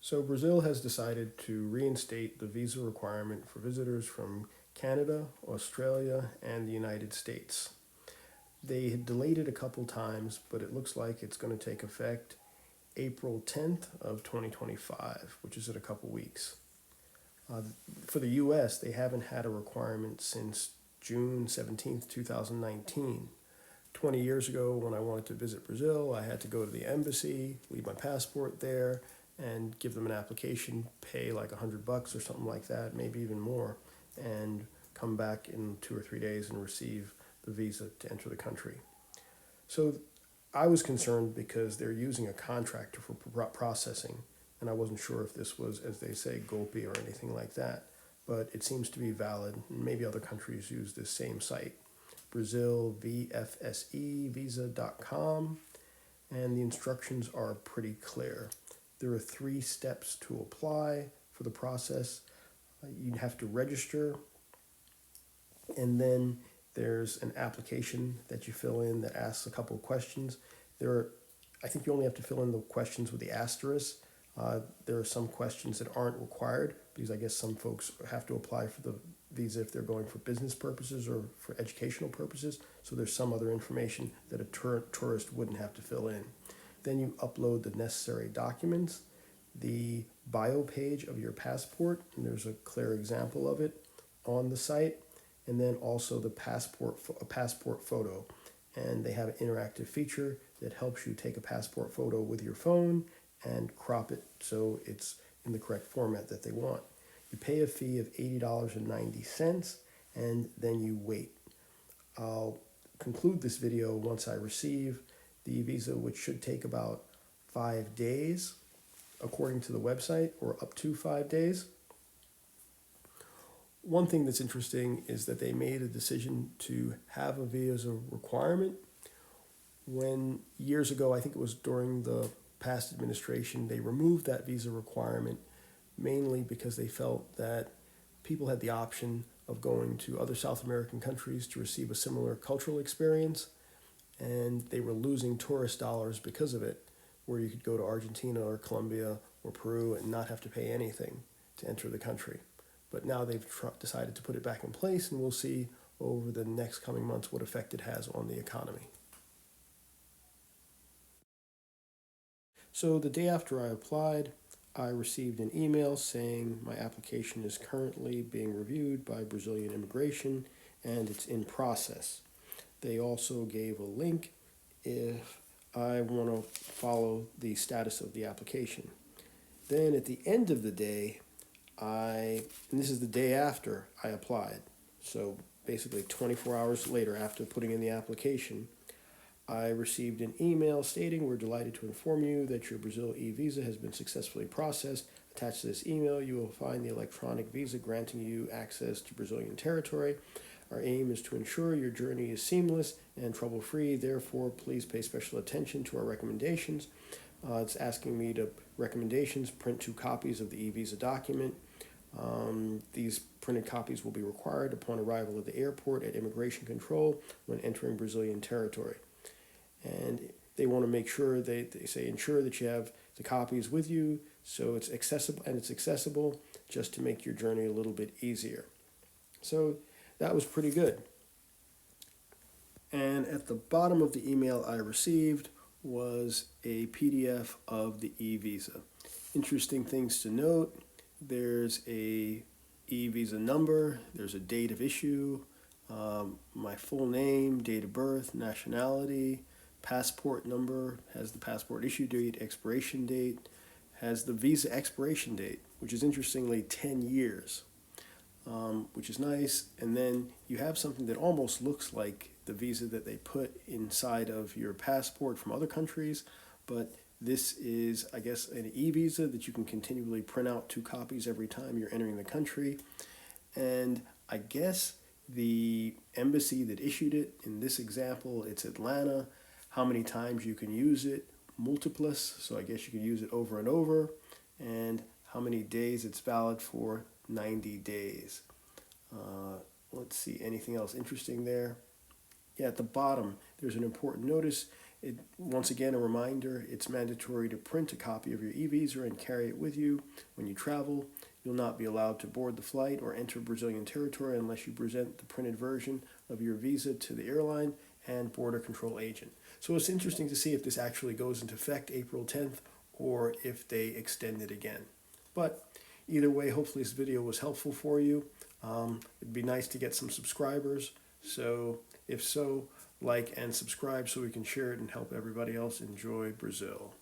So Brazil has decided to reinstate the visa requirement for visitors from Canada, Australia, and the United States. They had delayed it a couple times, but it looks like it's going to take effect April 10th of 2025, which is in a couple weeks. Uh, for the US, they haven't had a requirement since June 17th, 2019. 20 years ago, when I wanted to visit Brazil, I had to go to the embassy, leave my passport there, and give them an application, pay like $100 or something like that, maybe even more, and come back in 2 or 3 days and receive the visa to enter the country. So I was concerned because they're using a contractor for processing, and I wasn't sure if this was, as they say, Golpi or anything like that. But it seems to be valid, and maybe other countries use this same site. Brazil, VFSE, visa.com, and the instructions are pretty clear. There are 3 steps to apply for the process. You have to register, and then there's an application that you fill in that asks a couple of questions. I think you only have to fill in the questions with the asterisk. There are some questions that aren't required because I guess some folks have to apply for the visa if they're going for business purposes or for educational purposes. So there's some other information that a tourist wouldn't have to fill in. Then you upload the necessary documents, the bio page of your passport, and there's a clear example of it on the site, and then also the passport photo. And they have an interactive feature that helps you take a passport photo with your phone and crop it so it's in the correct format that they want. You pay a fee of $80.90 and then you wait. I'll conclude this video once I receive the visa, which should take about 5 days, according to the website, or up to 5 days. One thing that's interesting is that they made a decision to have a visa requirement when years ago, I think it was during the past administration, they removed that visa requirement mainly because they felt that people had the option of going to other South American countries to receive a similar cultural experience, and they were losing tourist dollars because of it, where you could go to Argentina or Colombia or Peru and not have to pay anything to enter the country. But now they've decided to put it back in place, and we'll see over the next coming months what effect it has on the economy. So the day after I applied, I received an email saying my application is currently being reviewed by Brazilian Immigration and it's in process. They also gave a link if I want to follow the status of the application. Then at the end of the day, and this is the day after I applied, so basically 24 hours later after putting in the application, I received an email stating, "We're delighted to inform you that your Brazil e-visa has been successfully processed. Attached to this email, you will find the electronic visa granting you access to Brazilian territory. Our aim is to ensure your journey is seamless and trouble-free. Therefore, please pay special attention to our recommendations." It's asking me to recommendations, print 2 copies of the e-visa document. These printed copies will be required upon arrival at the airport at immigration control when entering Brazilian territory. And they want to make sure, they say ensure that you have the copies with you so it's accessible just to make your journey a little bit easier. So that was pretty good. And at the bottom of the email I received was a PDF of the e-visa. Interesting things to note: there's a e-visa number, there's a date of issue, my full name, date of birth, nationality, passport number, has the passport issue date, expiration date, has the visa expiration date, which is interestingly 10 years, which is nice. And then you have something that almost looks like the visa that they put inside of your passport from other countries, but this is, I guess, an e-visa that you can continually print out 2 copies every time you're entering the country. And I guess the embassy that issued it, in this example, it's Atlanta. How many times you can use it, multiples, so I guess you can use it over and over, and how many days it's valid for, 90 days. Let's see, anything else interesting there? Yeah, at the bottom, there's an important notice. Once again, a reminder, it's mandatory to print a copy of your e-visa and carry it with you when you travel. You'll not be allowed to board the flight or enter Brazilian territory unless you present the printed version of your visa to the airline and border control agent. So it's interesting to see if this actually goes into effect April 10th or if they extend it again. But either way, hopefully this video was helpful for you. It'd be nice to get some subscribers. So if so, like and subscribe so we can share it and help everybody else enjoy Brazil.